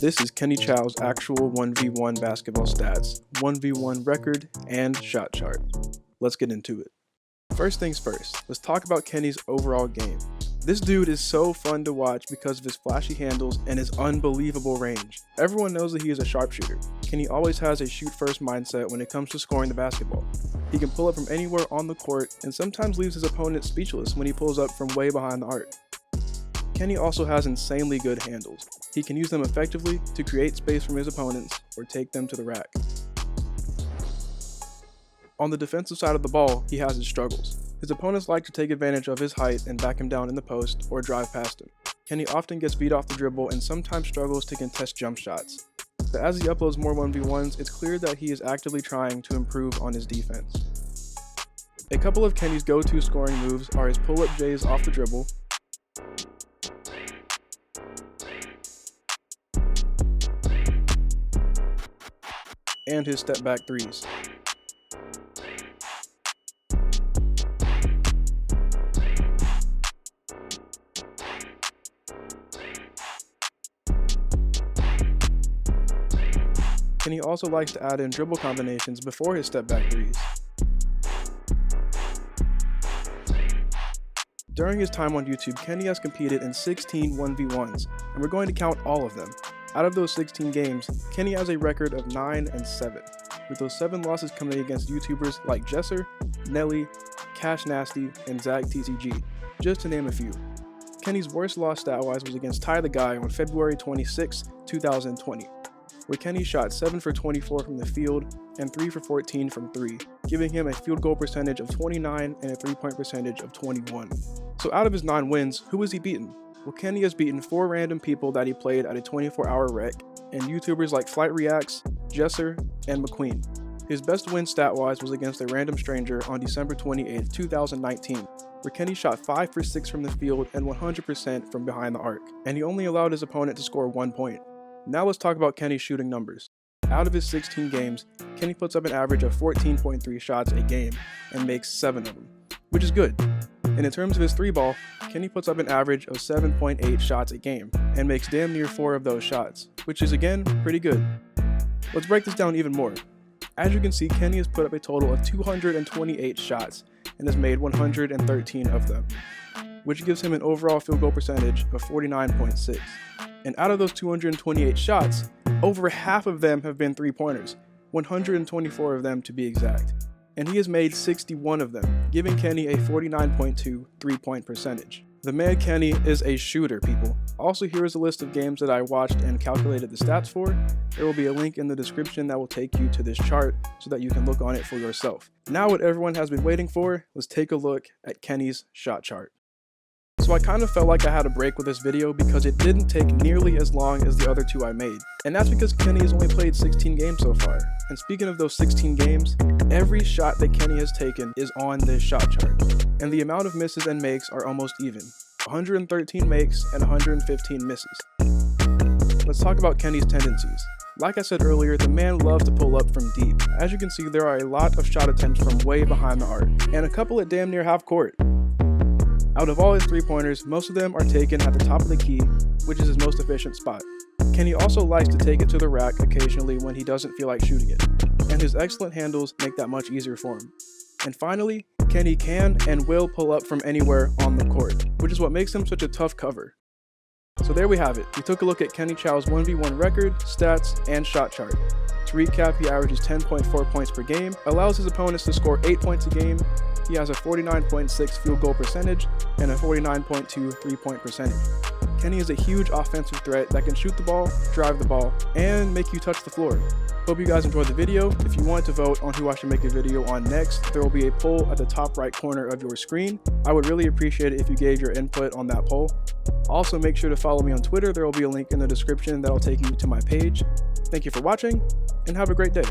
This is Kenny Chao's actual 1v1 basketball stats, 1v1 record, and shot chart. Let's get into it. First things first, let's talk about Kenny's overall game. This dude is so fun to watch because of his flashy handles and his unbelievable range. Everyone knows that he is a sharpshooter. Kenny always has a shoot-first mindset when it comes to scoring the basketball. He can pull up from anywhere on the court and sometimes leaves his opponent speechless when he pulls up from way behind the arc. Kenny also has insanely good handles. He can use them effectively to create space from his opponents or take them to the rack. On the defensive side of the ball, he has his struggles. His opponents like to take advantage of his height and back him down in the post or drive past him. Kenny often gets beat off the dribble and sometimes struggles to contest jump shots. But as he uploads more 1v1s, it's clear that he is actively trying to improve on his defense. A couple of Kenny's go-to scoring moves are his pull-up J's off the dribble, and his step-back threes. Kenny also likes to add in dribble combinations before his step-back threes. During his time on YouTube, Kenny has competed in 16 1v1s, and we're going to count all of them. Out of those 16 games, Kenny has a record of 9-7, with those 7 losses coming against YouTubers like Jesser, Nelly, Cash Nasty, and Zag TCG, just to name a few. Kenny's worst loss stat-wise was against Ty the Guy on February 26, 2020. Where Kenny shot 7 for 24 from the field and 3 for 14 from 3, giving him a field goal percentage of 29 and a 3-point percentage of 21. So out of his 9 wins, who has he beaten? Well, Kenny has beaten 4 random people that he played at a 24-hour rec, and YouTubers like Flight Reacts, Jesser, and McQueen. His best win stat-wise was against a random stranger on December 28, 2019, where Kenny shot 5 for 6 from the field and 100% from behind the arc, and he only allowed his opponent to score 1 point. Now let's talk about Kenny's shooting numbers. Out of his 16 games, Kenny puts up an average of 14.3 shots a game and makes 7 of them, which is good. And in terms of his 3-ball, Kenny puts up an average of 7.8 shots a game and makes damn near 4 of those shots, which is again pretty good. Let's break this down even more. As you can see, Kenny has put up a total of 228 shots and has made 113 of them, which gives him an overall field goal percentage of 49.6. And out of those 228 shots, over half of them have been 3-pointers, 124 of them to be exact. And he has made 61 of them, giving Kenny a 49.2 3-point percentage. The man Kenny is a shooter, people. Also, here is a list of games that I watched and calculated the stats for. There will be a link in the description that will take you to this chart so that you can look on it for yourself. Now what everyone has been waiting for, let's take a look at Kenny's shot chart. So I kind of felt like I had a break with this video because it didn't take nearly as long as the other 2 I made. And that's because Kenny has only played 16 games so far. And speaking of those 16 games, every shot that Kenny has taken is on this shot chart. And the amount of misses and makes are almost even. 113 makes and 115 misses. Let's talk about Kenny's tendencies. Like I said earlier, the man loves to pull up from deep. As you can see, there are a lot of shot attempts from way behind the arc, and a couple at damn near half court. Out of all his 3-pointers, most of them are taken at the top of the key, which is his most efficient spot. Kenny also likes to take it to the rack occasionally when he doesn't feel like shooting it, and his excellent handles make that much easier for him. And finally, Kenny can and will pull up from anywhere on the court, which is what makes him such a tough cover. So there we have it. We took a look at Kenny Chao's 1v1 record, stats, and shot chart. To recap, he averages 10.4 points per game, allows his opponents to score 8 points a game. He has a 49.6 field goal percentage and a 49.2 3-point percentage. Kenny is a huge offensive threat that can shoot the ball, drive the ball, and make you touch the floor. Hope you guys enjoyed the video. If you want to vote on who I should make a video on next, there will be a poll at the top right corner of your screen. I would really appreciate it if you gave your input on that poll. Also, make sure to follow me on Twitter. There will be a link in the description that will take you to my page. Thank you for watching, and have a great day.